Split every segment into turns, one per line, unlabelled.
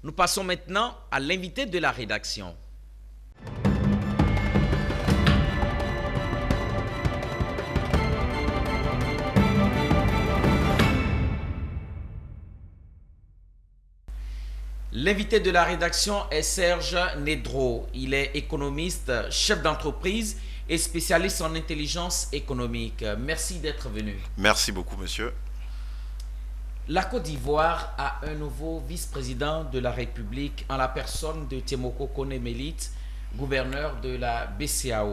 Nous passons maintenant à l'invité de la rédaction. L'invité de la rédaction est Serge Nedro. Il est économiste, chef d'entreprise et spécialiste en intelligence économique. Merci d'être venu.
Merci beaucoup, monsieur.
La Côte d'Ivoire a un nouveau vice-président de la République en la personne de Témoko Kone-Mélite, gouverneur de la BCEAO.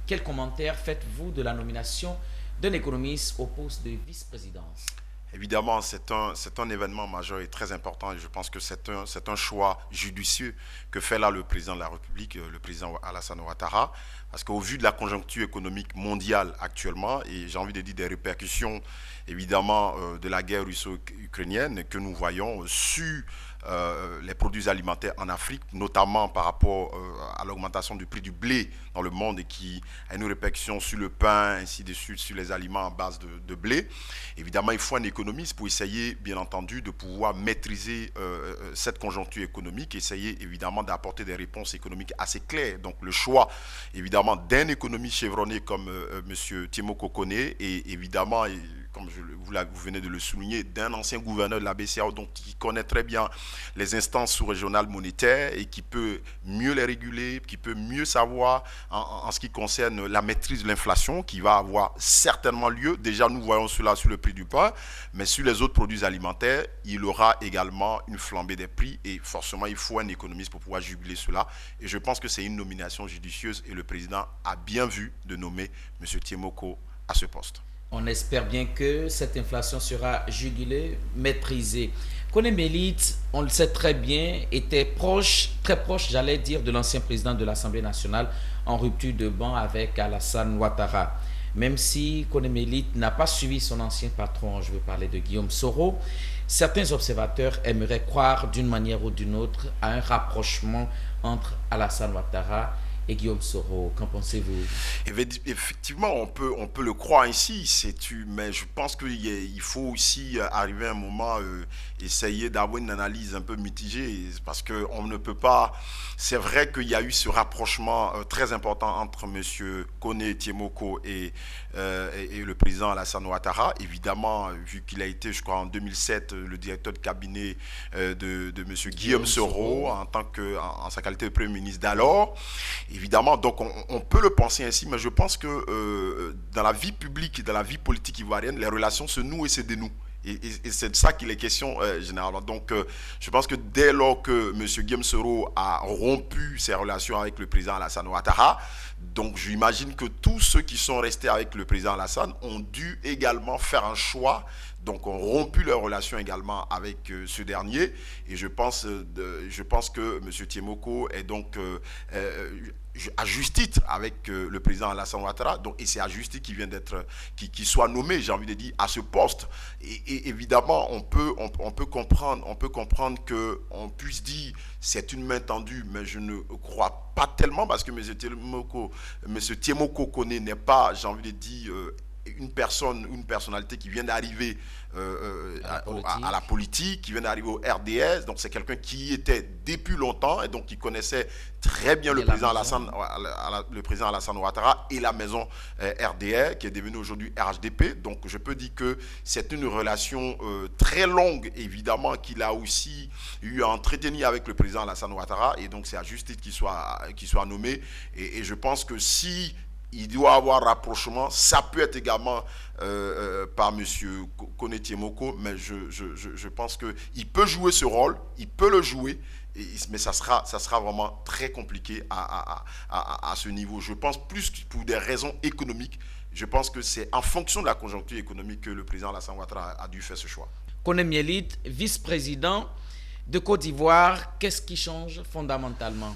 Quel commentaire faites-vous de la nomination d'un économiste au poste de vice-présidence?
Évidemment, c'est un événement majeur et très important et je pense que c'est un choix judicieux que fait là le président de la République, le président Alassane Ouattara, parce qu'au vu de la conjoncture économique mondiale actuellement, et j'ai envie de dire des répercussions évidemment de la guerre russo-ukrainienne que nous voyons sur les produits alimentaires en Afrique, notamment par rapport à l'augmentation du prix du blé dans le monde et qui a une répercussion sur le pain, ainsi de suite, sur les aliments en base de blé. Évidemment, il faut un économiste pour essayer, bien entendu, de pouvoir maîtriser cette conjoncture économique, essayer évidemment d'apporter des réponses économiques assez claires. Donc le choix, évidemment, d'un économiste chevronné comme M. Témoko Kone et évidemment, comme vous venez de le souligner, d'un ancien gouverneur de la BCEAO, donc qui connaît très bien les instances sous-régionales monétaires et qui peut mieux les réguler, qui peut mieux savoir en ce qui concerne la maîtrise de l'inflation qui va avoir certainement lieu. Déjà, nous voyons cela sur le prix du pain, mais sur les autres produits alimentaires, il y aura également une flambée des prix et forcément, il faut un économiste pour pouvoir juguler cela. Et je pense que c'est une nomination judicieuse et le président a bien vu de nommer M. Témoko à ce poste.
On espère bien que cette inflation sera jugulée, maîtrisée. Kone-Mélite, on le sait très bien, était proche, très proche, j'allais dire, de l'ancien président de l'Assemblée nationale en rupture de banc avec Alassane Ouattara. Même si Kone-Mélite n'a pas suivi son ancien patron, je veux parler de Guillaume Soro, certains observateurs aimeraient croire d'une manière ou d'une autre à un rapprochement entre Alassane Ouattara et Guillaume Soro. Qu'en pensez-vous?
Effectivement, on peut le croire ainsi, mais je pense qu'il faut aussi arriver à un moment, essayer d'avoir une analyse un peu mitigée, parce qu'on ne peut pas... C'est vrai qu'il y a eu ce rapprochement très important entre M. Kone Témoko et le président Alassane Ouattara. Évidemment, vu qu'il a été, je crois, en 2007, le directeur de cabinet de M. Guillaume Soro, en sa qualité de Premier ministre d'alors. Évidemment, donc on peut le penser ainsi, mais je pense que dans la vie publique et dans la vie politique ivoirienne, les relations se nouent et se dénouent. Et c'est de ça qu'il est question généralement. Donc je pense que dès lors que M. Guillaume Soro a rompu ses relations avec le président Alassane Ouattara, donc j'imagine que tous ceux qui sont restés avec le président Alassane ont dû également faire un choix, donc ont rompu leurs relations également avec ce dernier. Et je pense que M. Témoko est donc à juste titre avec le président Alassane Ouattara, et c'est à juste titre qu'il soit nommé, j'ai envie de dire, à ce poste. Et évidemment, on peut comprendre qu'on puisse dire c'est une main tendue, mais je ne crois pas tellement parce que M. Témoko Kone n'est pas, j'ai envie de dire, une personnalité qui vient d'arriver à la politique, qui vient d'arriver au RDS. Donc c'est quelqu'un qui était depuis longtemps et donc qui connaissait très bien le président Alassane Ouattara et la maison RDR qui est devenue aujourd'hui RHDP. Donc je peux dire que c'est une relation très longue, évidemment, qu'il a aussi eu à entretenir avec le président Alassane Ouattara, et donc c'est à juste titre qu'il soit nommé. Et je pense que si il doit avoir rapprochement, ça peut être également par M. Kone Témoko, mais je pense qu'il peut jouer ce rôle, il peut le jouer, mais ça sera vraiment très compliqué à ce niveau. Je pense plus pour des raisons économiques, je pense que c'est en fonction de la conjoncture économique que le président Alassane Ouattara a dû faire ce choix.
Kone-Mélite, vice-président de Côte d'Ivoire, qu'est-ce qui change fondamentalement?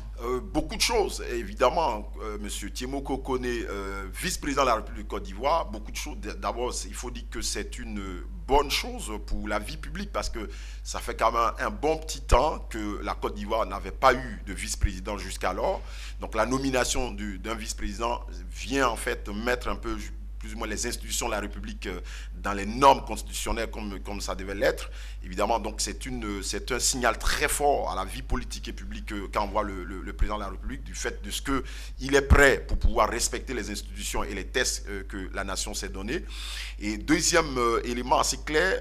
Beaucoup de choses, évidemment. M. Témoko Kone, vice-président de la République de Côte d'Ivoire, beaucoup de choses. D'abord, il faut dire que c'est une bonne chose pour la vie publique parce que ça fait quand même un bon petit temps que la Côte d'Ivoire n'avait pas eu de vice-président jusqu'alors. Donc la nomination d'un vice-président vient en fait mettre un peu plus ou moins les institutions de la République dans les normes constitutionnelles comme ça devait l'être. Évidemment, donc c'est un signal très fort à la vie politique et publique qu'envoie le président de la République, du fait de ce qu'il est prêt pour pouvoir respecter les institutions et les tests que la nation s'est donné. Et deuxième élément assez clair,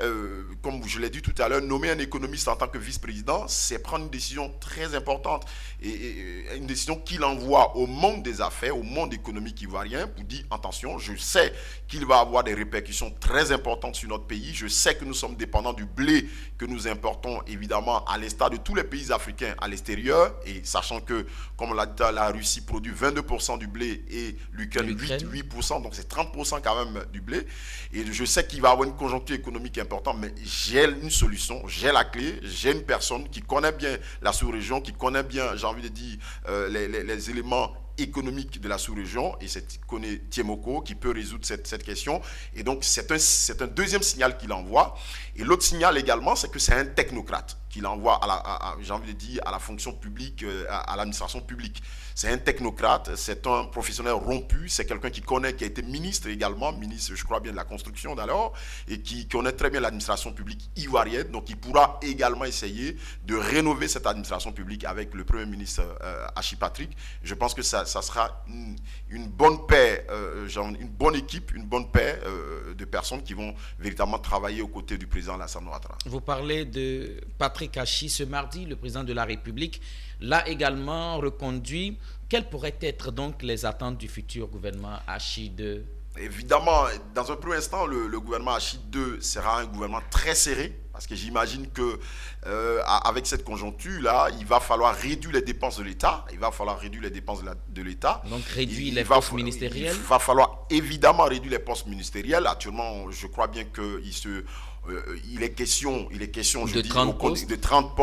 comme je l'ai dit tout à l'heure, nommer un économiste en tant que vice-président, c'est prendre une décision très importante et une décision qu'il envoie au monde des affaires, au monde économique ivoirien, pour dire attention, je sais qu'il va avoir des répercussions très importantes sur notre pays, je sais que nous sommes dépendants du blé que nous importons évidemment à l'instar de tous les pays africains à l'extérieur, et sachant que, comme on l'a dit, la Russie produit 22% du blé et l'Ukraine 8%, donc c'est 30% quand même du blé, et je sais qu'il va y avoir une conjoncture économique importante, mais j'ai une solution, j'ai la clé, j'ai une personne qui connaît bien la sous-région, qui connaît bien, j'ai envie de dire, les éléments économique de la sous-région, et c'est Tiemoko qui peut résoudre cette question. Et donc c'est un deuxième signal qu'il envoie. Et l'autre signal également, c'est que c'est un technocrate qu'il envoie j'ai envie de dire, à la fonction publique, à l'administration publique. C'est un technocrate, c'est un professionnel rompu, c'est quelqu'un qui connaît, qui a été ministre également, ministre, je crois bien, de la construction d'alors, et qui connaît très bien l'administration publique ivoirienne. Donc il pourra également essayer de rénover cette administration publique avec le Premier ministre Hachi Patrick. Je pense que ça sera une bonne paire, une bonne équipe, une bonne paire de personnes qui vont véritablement travailler aux côtés du président Alassane Ouattara.
Vous parlez de Patrick Hachi. Ce mardi, le président de la République l'a également reconduit. Quelles pourraient être donc les attentes du futur gouvernement Hachi 2?
Évidemment, dans un premier instant, le gouvernement Hachi 2 sera un gouvernement très serré, parce que j'imagine que avec cette conjoncture-là, il va falloir réduire les dépenses de l'État. De l'État.
Donc réduire les postes ministériels.
Il va falloir évidemment réduire les postes ministériels. Actuellement, je crois bien qu'il est question
de
30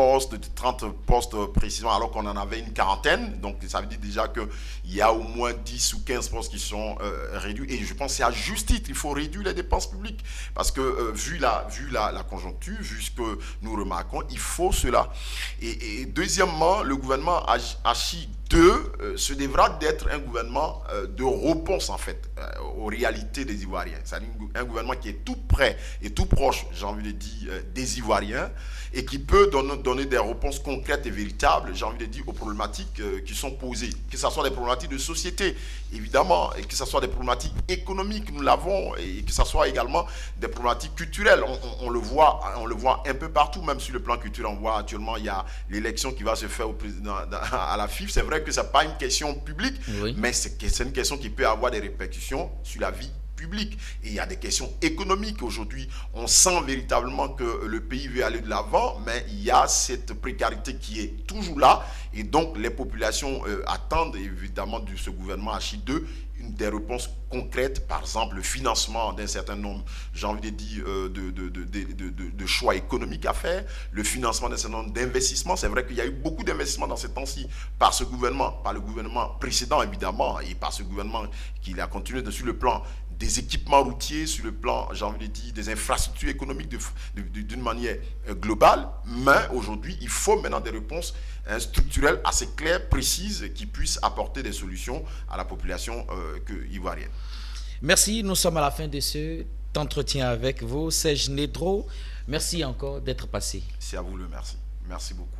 postes précisément, alors qu'on en avait une quarantaine. Donc ça veut dire déjà qu'il y a au moins 10 ou 15 postes qui sont réduits. Et je pense que c'est à juste titre, il faut réduire les dépenses publiques. Parce que vu la conjoncture, vu ce que nous remarquons, il faut cela. Et deuxièmement, le gouvernement Hachi 2 se devra d'être un gouvernement de réponse en fait aux réalités des Ivoiriens. C'est-à-dire un gouvernement qui est tout près et tout proche, j'ai envie de dire, des Ivoiriens, et qui peut donner des réponses concrètes et véritables, j'ai envie de dire, aux problématiques qui sont posées. Que ce soit des problématiques de société, évidemment, et que ce soit des problématiques économiques, nous l'avons, et que ce soit également des problématiques culturelles. On le voit un peu partout, même sur le plan culturel. On voit actuellement, il y a l'élection qui va se faire au président, à la FIF. C'est vrai que ce n'est pas une question publique, oui, mais c'est une question qui peut avoir des répercussions sur la vie publique. Et il y a des questions économiques aujourd'hui. On sent véritablement que le pays veut aller de l'avant, mais il y a cette précarité qui est toujours là. Et donc, les populations attendent évidemment de ce gouvernement Hachi 2 des réponses concrètes, par exemple le financement d'un certain nombre, j'ai envie de dire, de choix économiques à faire, le financement d'un certain nombre d'investissements. C'est vrai qu'il y a eu beaucoup d'investissements dans ces temps-ci par ce gouvernement, par le gouvernement précédent évidemment, et par ce gouvernement qui a continué sur le plan des équipements routiers, sur le plan, j'ai envie de dire, des infrastructures économiques d'une manière globale. Mais aujourd'hui, il faut maintenant des réponses structurelles assez claires, précises, qui puissent apporter des solutions à la population ivoirienne.
Merci, nous sommes à la fin de cet entretien avec vous. Serge Nedro, merci encore d'être passé.
C'est à vous le merci. Merci beaucoup.